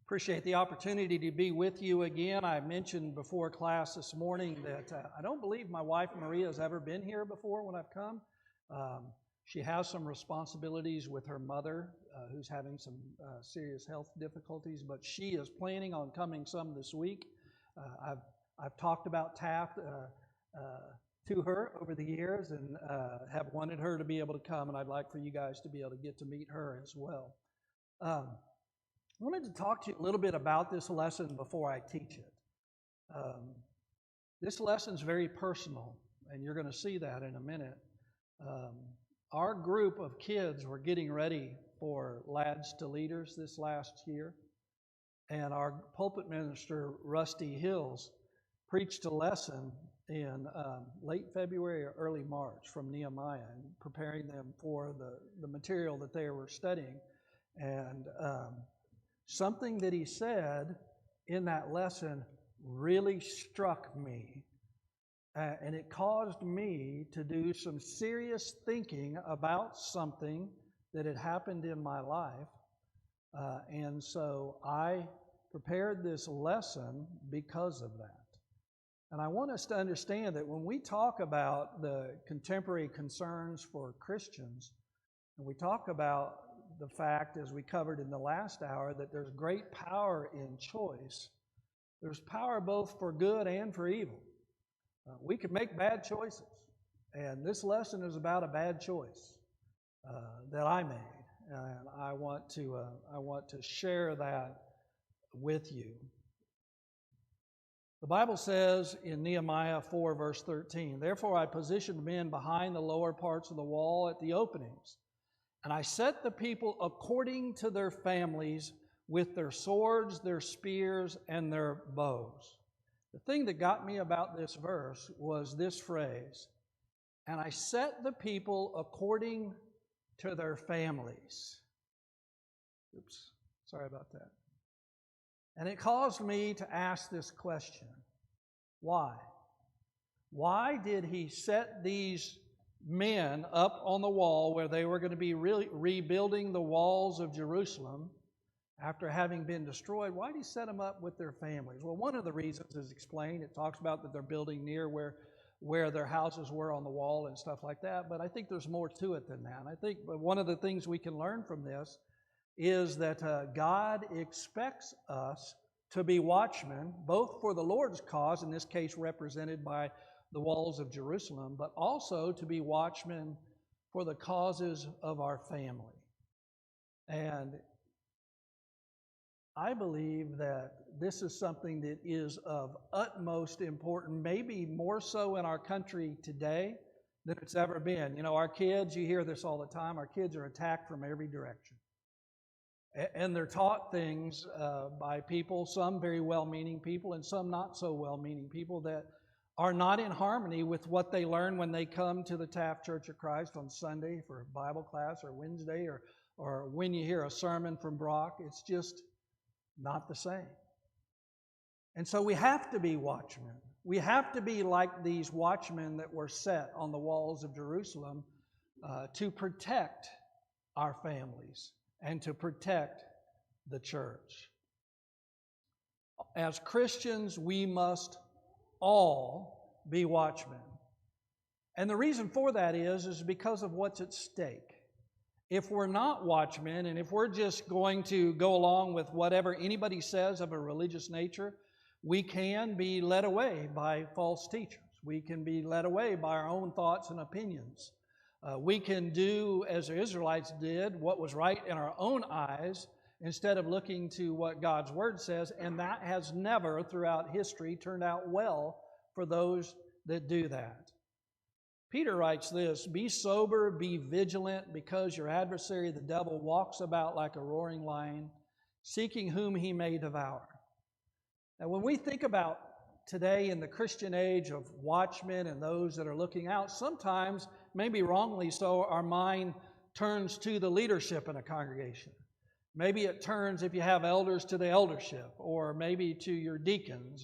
Appreciate the opportunity to be with you again. I mentioned before class this morning that I don't believe my wife Maria has ever been here before when I've come. She has some responsibilities with her mother who's having some serious health difficulties, but she is planning on coming some this week. I've talked about Taft to her over the years and have wanted her to be able to come, and I'd like for you guys to be able to get to meet her as well. I wanted to talk to you a little bit about this lesson before I teach it. This lesson's very personal, and you're going to see that in a minute. Our group of kids were getting ready for Lads to Leaders this last year, and our pulpit minister, Rusty Hills, preached a lesson in late February or early March from Nehemiah, and preparing them for the material that they were studying. And something that he said in that lesson really struck me, and it caused me to do some serious thinking about something that had happened in my life. And so I prepared this lesson because of that. And I want us to understand that when we talk about the contemporary concerns for Christians, and we talk about the fact, as we covered in the last hour, that there's great power in choice. There's power both for good and for evil. We could make bad choices, and this lesson is about a bad choice that I made, and I want to share that with you. The Bible says in Nehemiah 4, verse 13, "Therefore I positioned men behind the lower parts of the wall at the openings, and I set the people according to their families with their swords, their spears, and their bows." The thing that got me about this verse was this phrase, "and I set the people according to their families." Oops, sorry about that. And it caused me to ask this question: why? Why did he set these men up on the wall where they were going to be rebuilding the walls of Jerusalem after having been destroyed? Why did he set them up with their families? Well, one of the reasons is explained. It talks about that they're building near where their houses were on the wall and stuff like that, but I think there's more to it than that. And I think one of the things we can learn from this is that God expects us to be watchmen, both for the Lord's cause, in this case represented by the walls of Jerusalem, but also to be watchmen for the causes of our family. And I believe that this is something that is of utmost importance, maybe more so in our country today than it's ever been. You know, our kids, you hear this all the time, our kids are attacked from every direction. And they're taught things by people, some very well-meaning people and some not so well-meaning people, that are not in harmony with what they learn when they come to the Taft Church of Christ on Sunday for Bible class, or Wednesday, or when you hear a sermon from Brock. It's just not the same. And so we have to be watchmen. We have to be like these watchmen that were set on the walls of Jerusalem to protect our families and to protect the church. As Christians, we must all be watchmen. And the reason for that is because of what's at stake. If we're not watchmen, and if we're just going to go along with whatever anybody says of a religious nature, we can be led away by false teachers. We can be led away by our own thoughts and opinions. We can do, as the Israelites did, what was right in our own eyes instead of looking to what God's Word says, and that has never, throughout history, turned out well for those that do that. Peter writes this: "Be sober, be vigilant, because your adversary, the devil, walks about like a roaring lion, seeking whom he may devour." Now, when we think about today in the Christian age of watchmen and those that are looking out, sometimes, maybe wrongly so, our mind turns to the leadership in a congregation. Maybe it turns, if you have elders, to the eldership, or maybe to your deacons,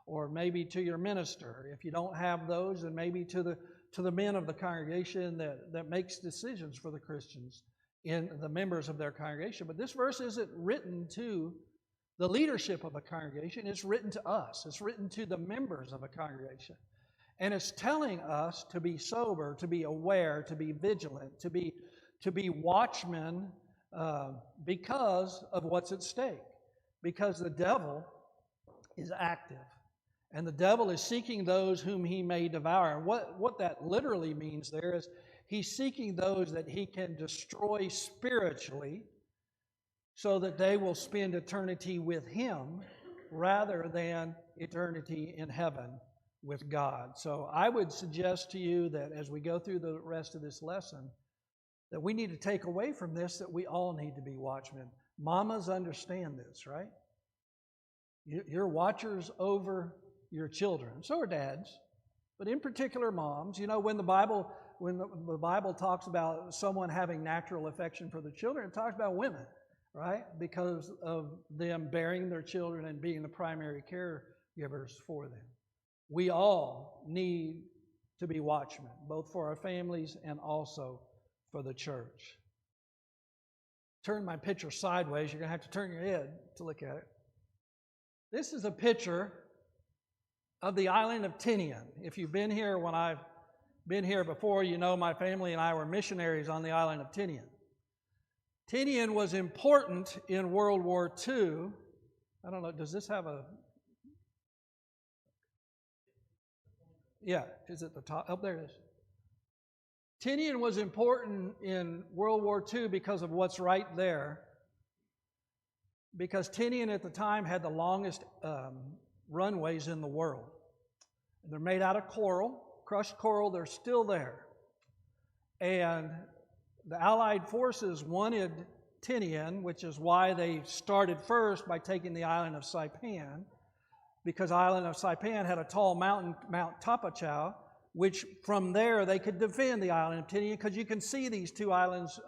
or maybe to your minister. If you don't have those, then maybe to the men of the congregation that makes decisions for the Christians, in the members of their congregation. But this verse isn't written to the leadership of a congregation. It's written to us. It's written to the members of a congregation. And it's telling us to be sober, to be aware, to be vigilant, to be watchmen because of what's at stake. Because the devil is active. And the devil is seeking those whom he may devour. And what that literally means there is he's seeking those that he can destroy spiritually so that they will spend eternity with him rather than eternity in heaven with God. So I would suggest to you that as we go through the rest of this lesson, that we need to take away from this that we all need to be watchmen. Mamas understand this, right? You're watchers over your children. So are dads, but in particular moms. You know, when the Bible talks about someone having natural affection for the children, it talks about women, right? Because of them bearing their children and being the primary caregivers for them. We all need to be watchmen, both for our families and also for the church. Turn my picture sideways. You're going to have to turn your head to look at it. This is a picture of the island of Tinian. If you've been here when I've been here before, you know my family and I were missionaries on the island of Tinian. Tinian was important in World War II. I don't know, does this have a... Yeah, is it the top? Oh, there it is. Tinian was important in World War II because of what's right there. Because Tinian at the time had the longest runways in the world. And they're made out of coral, crushed coral, they're still there. And the Allied forces wanted Tinian, which is why they started first by taking the island of Saipan, because the island of Saipan had a tall mountain, Mount Tapachau, which from there they could defend the island of Tinian, because you can see these two islands.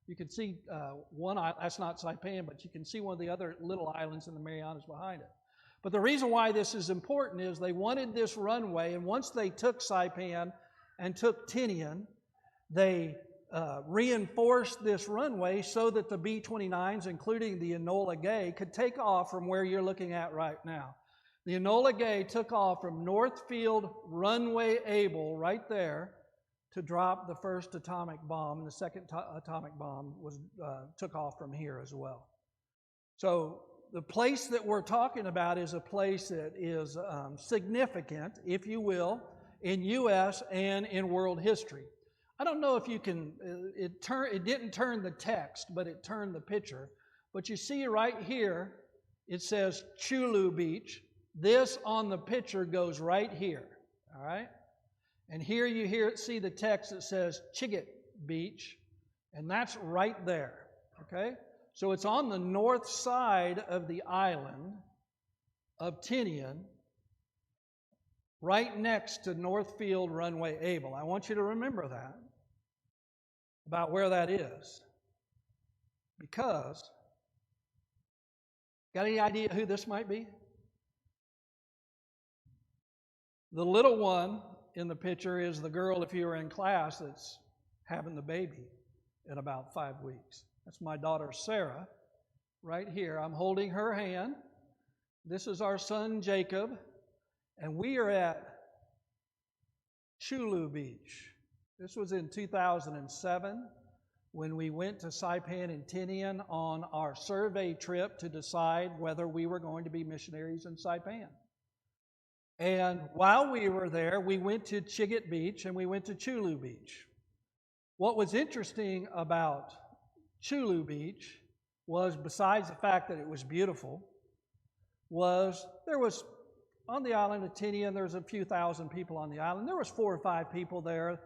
You can see one island, that's not Saipan, but you can see one of the other little islands in the Marianas behind it. But the reason why this is important is they wanted this runway, and once they took Saipan and took Tinian, they reinforced this runway so that the B-29s, including the Enola Gay, could take off from where you're looking at right now. The Enola Gay took off from Northfield Runway Able right there to drop the first atomic bomb, and the second atomic bomb took off from here as well. So the place that we're talking about is a place that is significant, if you will, in U.S. and in world history. I don't know if you can, it didn't turn the text, but it turned the picture. But you see right here, it says Chulu Beach. This on the picture goes right here, all right? And here you see the text that says Chigit Beach, and that's right there, okay? So it's on the north side of the island of Tinian, right next to Northfield Runway Able. I want you to remember that, about where that is. Because, got any idea who this might be? The little one in the picture is the girl, if you were in class, that's having the baby in about 5 weeks. That's my daughter Sarah, right here. I'm holding her hand. This is our son Jacob, and we are at Chulu Beach. This was in 2007 when we went to Saipan and Tinian on our survey trip to decide whether we were going to be missionaries in Saipan. And while we were there, we went to Chigit Beach and we went to Chulu Beach. What was interesting about Chulu Beach was, besides the fact that it was beautiful, was there was, on the island of Tinian, there's a few thousand people on the island. There was 4 or 5 people there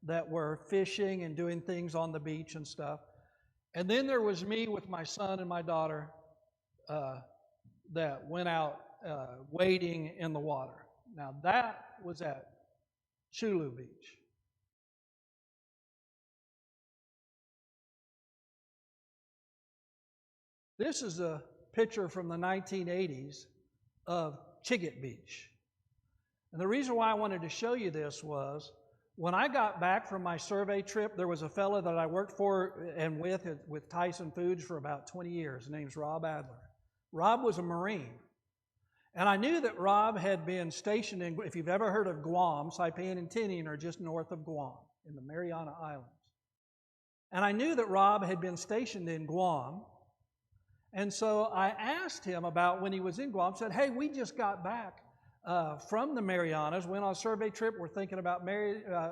that were fishing and doing things on the beach and stuff. And then there was me with my son and my daughter that went out wading in the water. Now that was at Chulu Beach. This is a picture from the 1980s of Chigit Beach. And the reason why I wanted to show you this was, when I got back from my survey trip, there was a fellow that I worked for and with Tyson Foods for about 20 years. His name's Rob Adler. Rob was a Marine. And I knew that Rob had been stationed in, if you've ever heard of Guam, Saipan and Tinian are just north of Guam in the Mariana Islands. And I knew that Rob had been stationed in Guam. And so I asked him about when he was in Guam, said, hey, we just got back from the Marianas, went on a survey trip. We're thinking about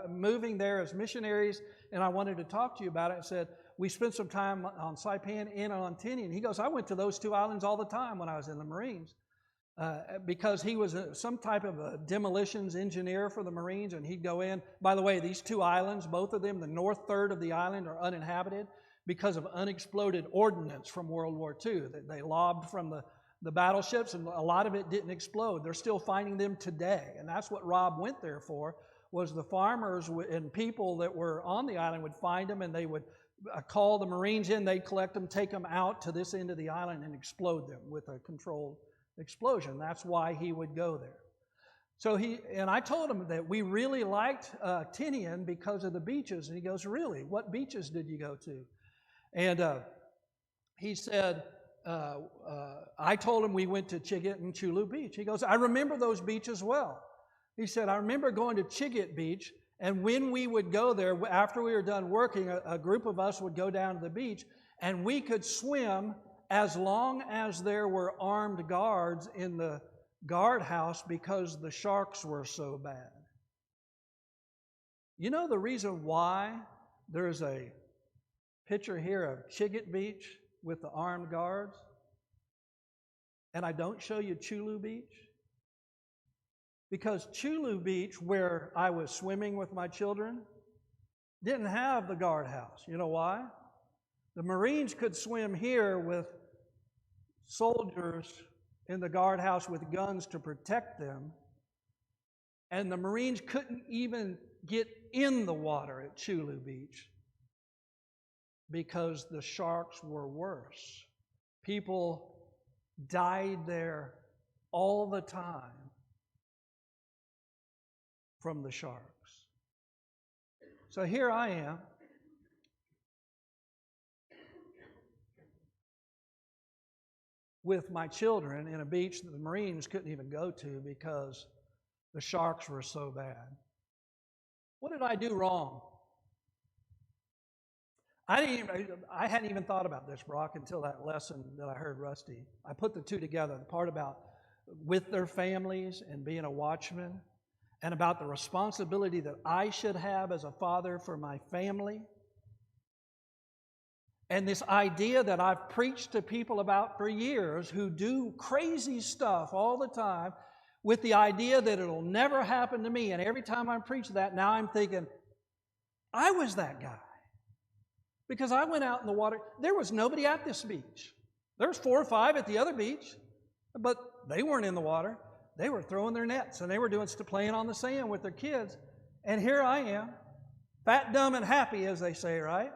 moving there as missionaries, and I wanted to talk to you about it. And said, we spent some time on Saipan and on Tinian. He goes, I went to those two islands all the time when I was in the Marines because he was some type of a demolitions engineer for the Marines, and he'd go in. By the way, these two islands, both of them, the north third of the island are uninhabited because of unexploded ordnance from World War II that they lobbed from the battleships, and a lot of it didn't explode. They're still finding them today, and that's what Rob went there for, was the farmers and people that were on the island would find them, and they would call the Marines in, they'd collect them, take them out to this end of the island and explode them with a controlled explosion. That's why he would go there. So I told him that we really liked Tinian because of the beaches, and he goes, really? What beaches did you go to? And he said, I told him we went to Chigit and Chulu Beach. He goes, I remember those beaches well. He said, I remember going to Chigit Beach, and when we would go there, after we were done working, a group of us would go down to the beach, and we could swim as long as there were armed guards in the guardhouse because the sharks were so bad. You know the reason why there's a picture here of Chigit Beach with the armed guards, and I don't show you Chulu Beach? Because Chulu Beach, where I was swimming with my children, didn't have the guardhouse. You know why? The Marines could swim here with soldiers in the guardhouse with guns to protect them, and the Marines couldn't even get in the water at Chulu Beach because the sharks were worse. People died there all the time from the sharks. So here I am, with my children in a beach that the Marines couldn't even go to because the sharks were so bad. What did I do wrong? I hadn't even thought about this, Brock, until that lesson that I heard Rusty. I put the two together, the part about with their families and being a watchman, and about the responsibility that I should have as a father for my family. And this idea that I've preached to people about for years who do crazy stuff all the time with the idea that it'll never happen to me. And every time I preach that, now I'm thinking, I was that guy. Because I went out in the water. There was nobody at this beach. There was 4 or 5 at the other beach, but they weren't in the water. They were throwing their nets, and they were playing on the sand with their kids. And here I am, fat, dumb, and happy, as they say, right?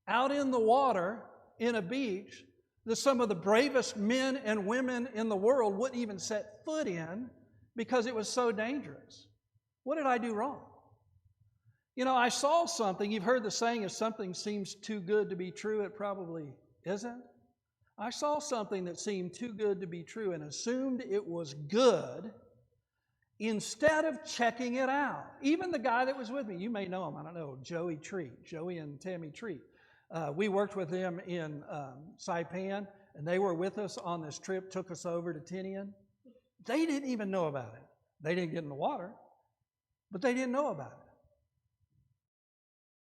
Out in the water, in a beach, that some of the bravest men and women in the world wouldn't even set foot in because it was so dangerous. What did I do wrong? You know, I saw something. You've heard the saying, if something seems too good to be true, it probably isn't. I saw something that seemed too good to be true and assumed it was good instead of checking it out. Even the guy that was with me, you may know him, I don't know, Joey and Tammy Treat. We worked with them in Saipan, and they were with us on this trip, took us over to Tinian. They didn't even know about it. They didn't get in the water, but they didn't know about it.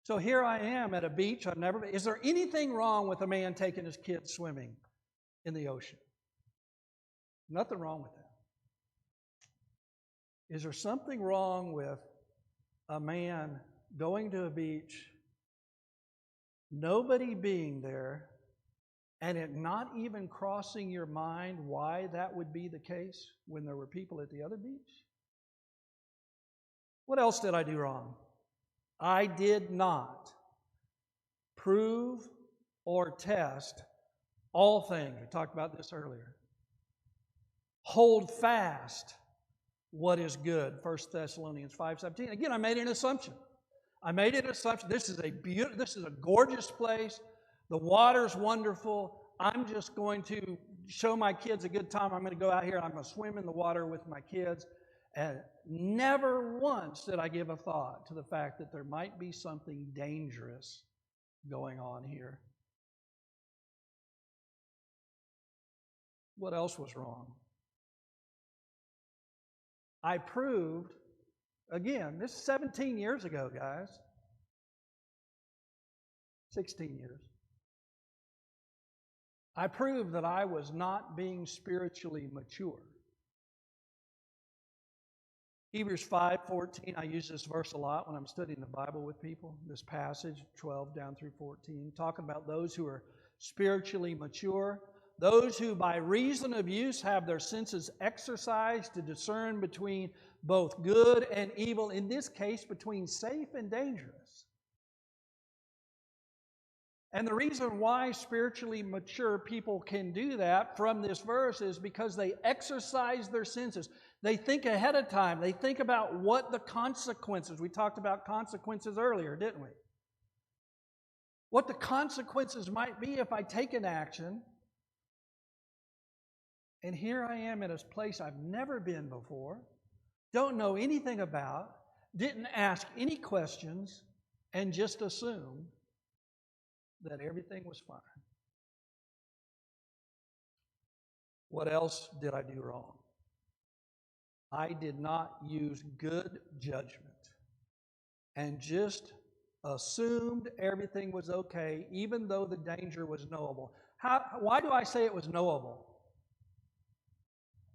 So here I am at a beach I've never been. Is there anything wrong with a man taking his kids swimming in the ocean? Nothing wrong with that. Is there something wrong with a man going to a beach, nobody being there, and it not even crossing your mind why that would be the case when there were people at the other beach? What else did I do wrong? I did not prove or test all things. We talked about this earlier. Hold fast what is good. 1 Thessalonians 5:17. Again, I made an assumption. This is a gorgeous place. The water's wonderful. I'm just going to show my kids a good time. I'm going to go out here and I'm going to swim in the water with my kids. And never once did I give a thought to the fact that there might be something dangerous going on here. What else was wrong? I proved, again, this is 17 years ago, guys. 16 years. I proved that I was not being spiritually mature. Hebrews 5:14, I use this verse a lot when I'm studying the Bible with people. This passage, 12 down through 14, talking about those who are spiritually mature, those who by reason of use have their senses exercised to discern between both good and evil, in this case between safe and dangerous. And the reason why spiritually mature people can do that from this verse is because they exercise their senses. They think ahead of time. They think about what the consequences, we talked about consequences earlier, didn't we? What the consequences might be if I take an action. And here I am in a place I've never been before, don't know anything about, didn't ask any questions, and just assumed that everything was fine. What else did I do wrong? I did not use good judgment and just assumed everything was okay, even though the danger was knowable. Why do I say it was knowable?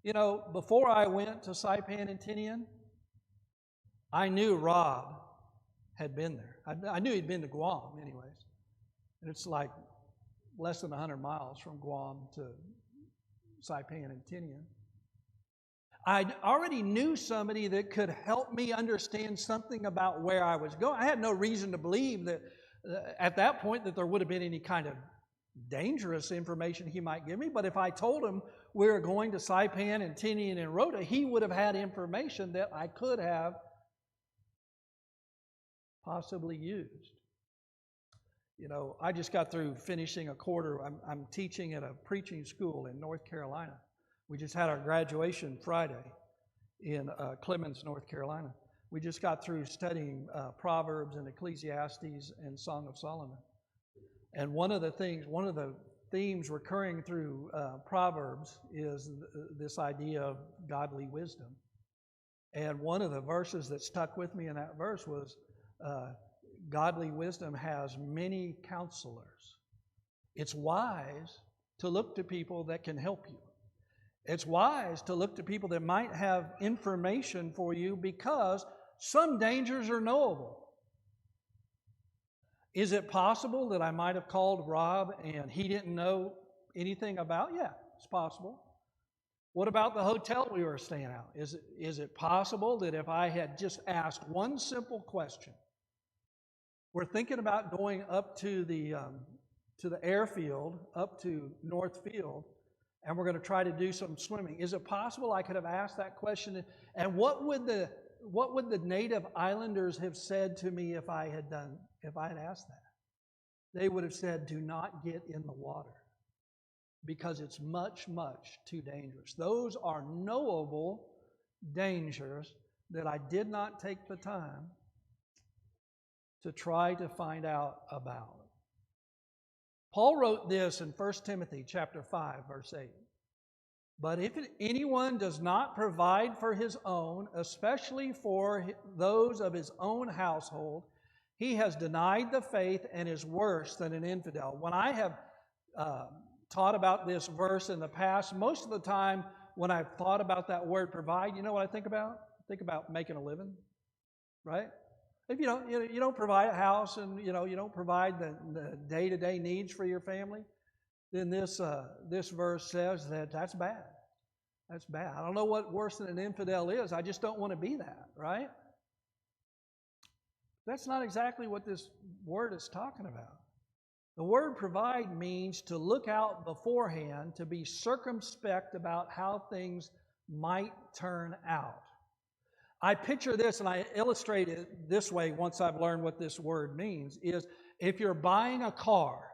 You know, before I went to Saipan and Tinian, I knew Rob had been there. I knew he'd been to Guam anyways. And it's like less than 100 miles from Guam to Saipan and Tinian. I already knew somebody that could help me understand something about where I was going. I had no reason to believe that at that point that there would have been any kind of dangerous information he might give me. But if I told him we were going to Saipan and Tinian and Rota, he would have had information that I could have possibly used. You know, I just got through finishing a quarter. I'm teaching at a preaching school in North Carolina. We just had our graduation Friday in Clemens, North Carolina. We just got through studying Proverbs and Ecclesiastes and Song of Solomon. And one of the themes recurring through Proverbs is this idea of godly wisdom. And one of the verses that stuck with me in that verse was, godly wisdom has many counselors. It's wise to look to people that can help you. It's wise to look to people that might have information for you because some dangers are knowable. Is it possible that I might have called Rob and he didn't know anything about? Yeah, it's possible. What about the hotel we were staying at? Is it possible that if I had just asked one simple question, we're thinking about going up to the airfield, up to North Field, and we're going to try to do some swimming. Is it possible I could have asked that question? And what would the native islanders have said to me if I had asked that? They would have said, "Do not get in the water because it's much, much too dangerous." Those are knowable dangers that I did not take the time to try to find out about. Paul wrote this in 1 Timothy chapter 5, verse 8. "But if anyone does not provide for his own, especially for those of his own household, he has denied the faith and is worse than an infidel." When I have taught about this verse in the past, most of the time when I've thought about that word provide, you know what I think about? I think about making a living, right? If you don't provide a house and you don't provide the day-to-day needs for your family, then this verse says that's bad. That's bad. I don't know what worse than an infidel is. I just don't want to be that, right? That's not exactly what this word is talking about. The word provide means to look out beforehand, to be circumspect about how things might turn out. I picture this, and I illustrate it this way once I've learned what this word means, is if you're buying a car,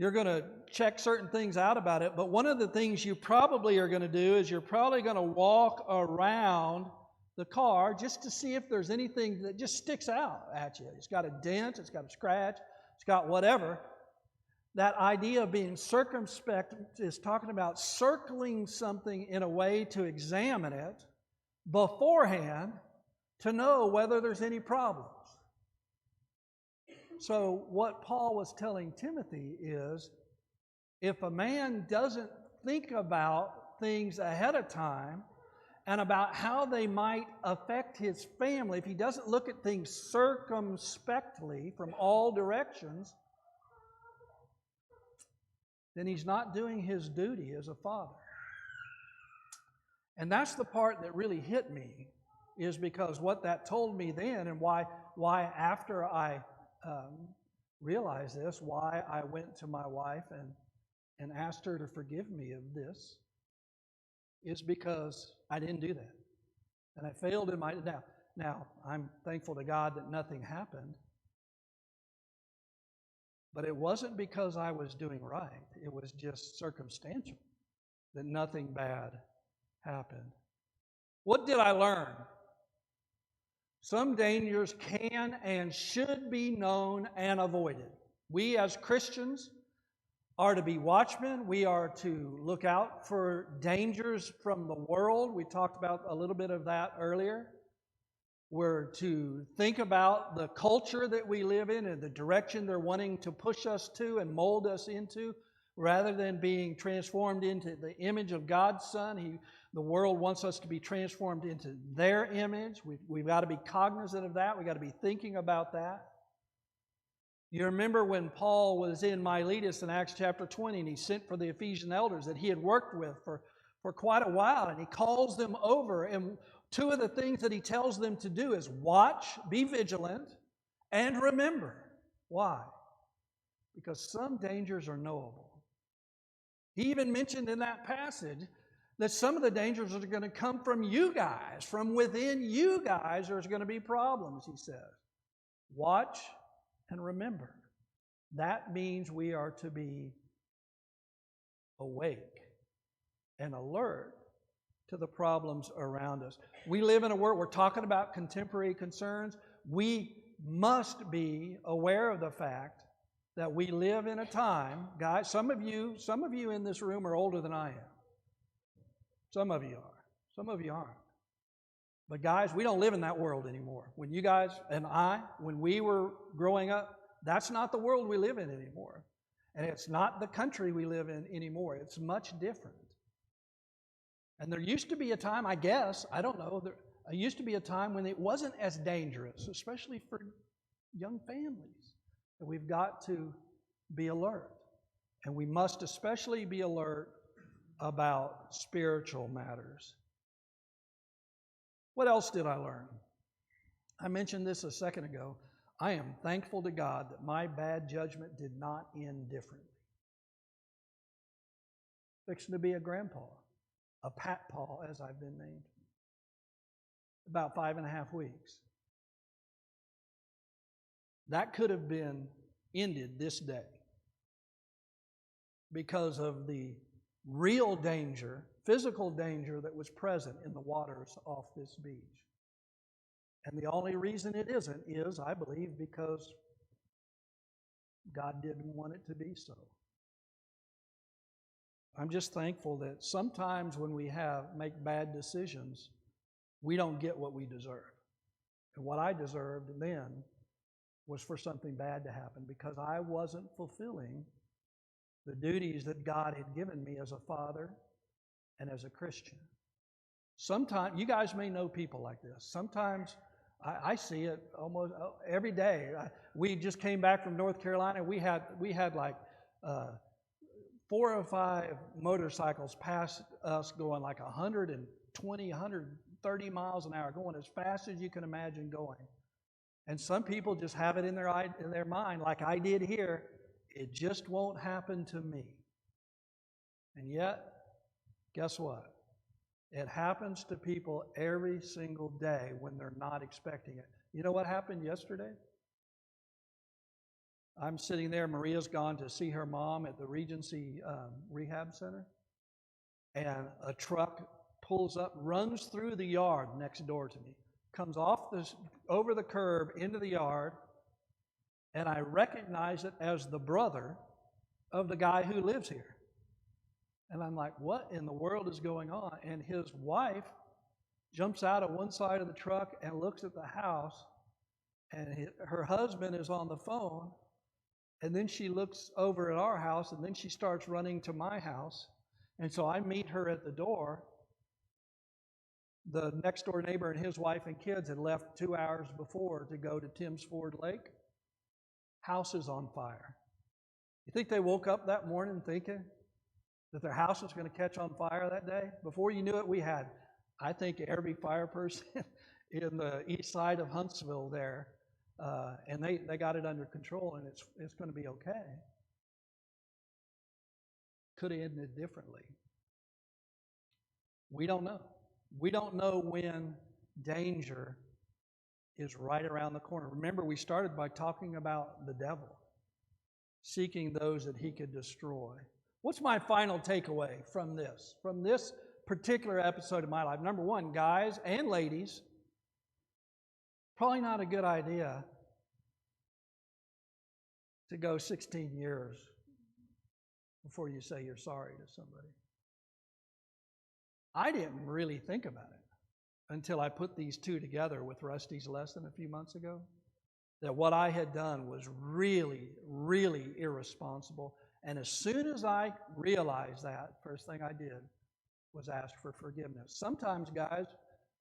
You're going to check certain things out about it, but one of the things you probably are going to do is you're probably going to walk around the car just to see if there's anything that just sticks out at you. It's got a dent, it's got a scratch, it's got whatever. That idea of being circumspect is talking about circling something in a way to examine it beforehand to know whether there's any problems. So what Paul was telling Timothy is, if a man doesn't think about things ahead of time and about how they might affect his family, if he doesn't look at things circumspectly from all directions, then he's not doing his duty as a father. And that's the part that really hit me, is because what that told me then, and why after I realized this, why I went to my wife and asked her to forgive me of this, is because I didn't do that. And I failed in my... Now, I'm thankful to God that nothing happened. But it wasn't because I was doing right. It was just circumstantial that nothing bad happened. What did I learn? Some dangers can and should be known and avoided. We as Christians are to be watchmen. We are to look out for dangers from the world. We talked about a little bit of that earlier. We're to think about the culture that we live in and the direction they're wanting to push us to and mold us into, rather than being transformed into the image of God's Son. The world wants us to be transformed into their image. We've got to be cognizant of that. We've got to be thinking about that. You remember when Paul was in Miletus in Acts chapter 20, and he sent for the Ephesian elders that he had worked with for quite a while, and he calls them over, and two of the things that he tells them to do is watch, be vigilant, and remember. Why? Because some dangers are knowable. He even mentioned in that passage that some of the dangers are going to come from you guys. From within you guys, there's going to be problems, he says. Watch and remember. That means we are to be awake and alert to the problems around us. We live in a world, we're talking about contemporary concerns. We must be aware of the fact that we live in a time, guys, some of you in this room are older than I am. Some of you are. Some of you aren't. But guys, we don't live in that world anymore. When you guys and when we were growing up, that's not the world we live in anymore. And it's not the country we live in anymore. It's much different. And there used to be a time, I guess, I don't know, there used to be a time when it wasn't as dangerous, especially for young families. And we've got to be alert. And we must especially be alert about spiritual matters. What else did I learn? I mentioned this a second ago. I am thankful to God that my bad judgment did not end differently. Fixing to be a grandpa, a patpaw as I've been named, about 5.5 weeks. That could have been ended this day because of the real danger, physical danger that was present in the waters off this beach. And the only reason it isn't is, I believe, because God didn't want it to be so. I'm just thankful that sometimes when we make bad decisions, we don't get what we deserve. And what I deserved then was for something bad to happen because I wasn't fulfilling the duties that God had given me as a father and as a Christian. Sometimes, you guys may know people like this. Sometimes I see it almost every day. We just came back from North Carolina. We had like 4 or 5 motorcycles pass us going like 120, 130 miles an hour, going as fast as you can imagine going. And some people just have it in their mind, like I did here, it just won't happen to me. And yet, guess what? It happens to people every single day when they're not expecting it. You know what happened yesterday? I'm sitting there. Maria's gone to see her mom at the Regency Rehab Center. And a truck pulls up, runs through the yard next door to me, comes over the curb into the yard, and I recognize it as the brother of the guy who lives here. And I'm like, what in the world is going on? And his wife jumps out of one side of the truck and looks at the house, and her husband is on the phone, and then she looks over at our house, and then she starts running to my house. And so I meet her at the door. The next door neighbor and his wife and kids had left 2 hours before to go to Tim's Ford Lake. House is on fire. You think they woke up that morning thinking that their house was going to catch on fire that day? Before you knew it, we had, I think, every fire person in the east side of Huntsville there, and they got it under control, and it's going to be okay. Could have ended differently. We don't know. We don't know when danger is right around the corner. Remember, we started by talking about the devil, seeking those that he could destroy. What's my final takeaway from this particular episode of my life? Number one, guys and ladies, probably not a good idea to go 16 years before you say you're sorry to somebody. I didn't really think about it until I put these two together with Rusty's lesson a few months ago, that what I had done was really, really irresponsible. And as soon as I realized that, first thing I did was ask for forgiveness. Sometimes, guys,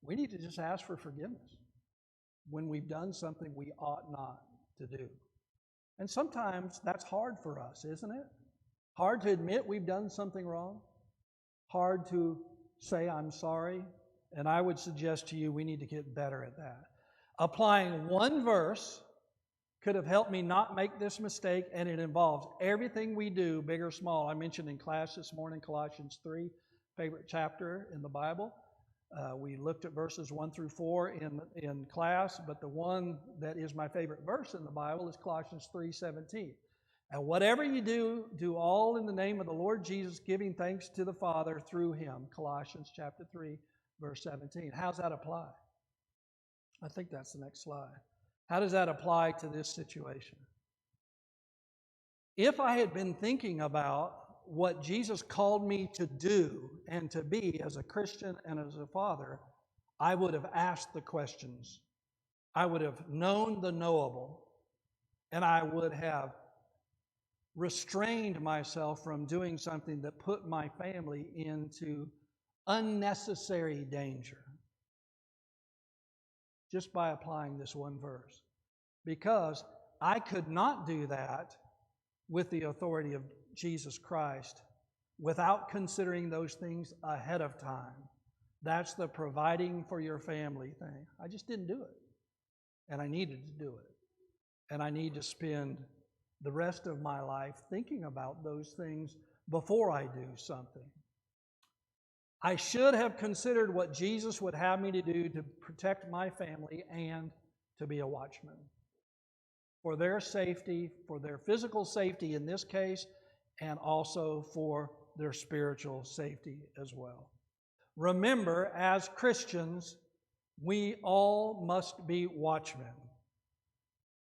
we need to just ask for forgiveness when we've done something we ought not to do. And sometimes that's hard for us, isn't it? Hard to admit we've done something wrong. Hard to say, I'm sorry. And I would suggest to you we need to get better at that. Applying one verse could have helped me not make this mistake, and it involves everything we do, big or small. I mentioned in class this morning, Colossians 3, favorite chapter in the Bible. We looked at verses 1 through 4 in class, but the one that is my favorite verse in the Bible is Colossians 3:17. And whatever you do, do all in the name of the Lord Jesus, giving thanks to the Father through him. Colossians chapter 3, verse 17. How's that apply? I think that's the next slide. How does that apply to this situation? If I had been thinking about what Jesus called me to do and to be as a Christian and as a father, I would have asked the questions. I would have known the knowable, and I would have restrained myself from doing something that put my family into unnecessary danger just by applying this one verse. Because I could not do that with the authority of Jesus Christ without considering those things ahead of time. That's the providing for your family thing. I just didn't do it. And I needed to do it. And I need to spend the rest of my life thinking about those things before I do something. I should have considered what Jesus would have me to do to protect my family and to be a watchman. For their safety, for their physical safety in this case, and also for their spiritual safety as well. Remember, as Christians, we all must be watchmen.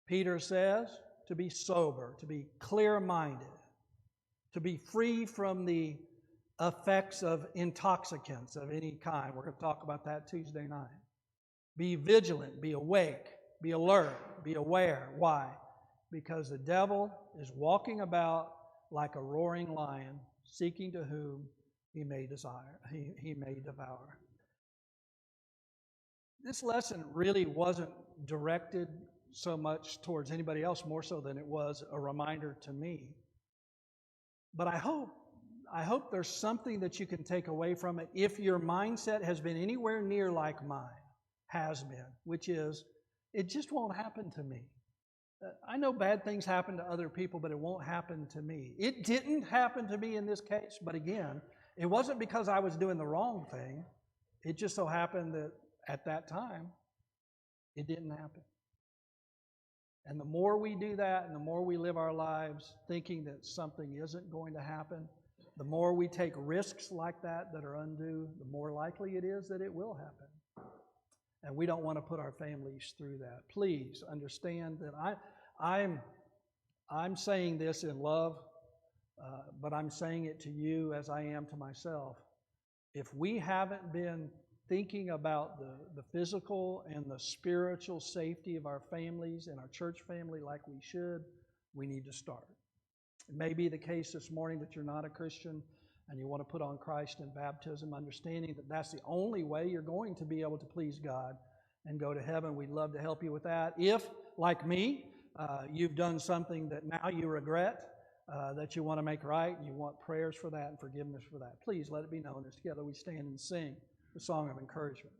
Peter says to be sober, to be clear-minded, to be free from the effects of intoxicants of any kind. We're going to talk about that Tuesday night. Be vigilant, be awake, be alert, be aware. Why? Because the devil is walking about like a roaring lion, seeking to whom he may desire, he may devour. This lesson really wasn't directed so much towards anybody else, more so than it was a reminder to me. But I hope there's something that you can take away from it if your mindset has been anywhere near like mine has been, which is, it just won't happen to me. I know bad things happen to other people, but it won't happen to me. It didn't happen to me in this case, but again, it wasn't because I was doing the wrong thing. It just so happened that at that time, it didn't happen. And the more we do that and the more we live our lives thinking that something isn't going to happen, the more we take risks like that are undue, the more likely it is that it will happen. And we don't want to put our families through that. Please understand that I'm saying this in love, but I'm saying it to you as I am to myself. If we haven't been thinking about the physical and the spiritual safety of our families and our church family like we should, we need to start. It may be the case this morning that you're not a Christian and you want to put on Christ in baptism, understanding that that's the only way you're going to be able to please God and go to heaven. We'd love to help you with that. If, like me, you've done something that now you regret, that you want to make right, and you want prayers for that and forgiveness for that, please let it be known as together we stand and sing the song of encouragement.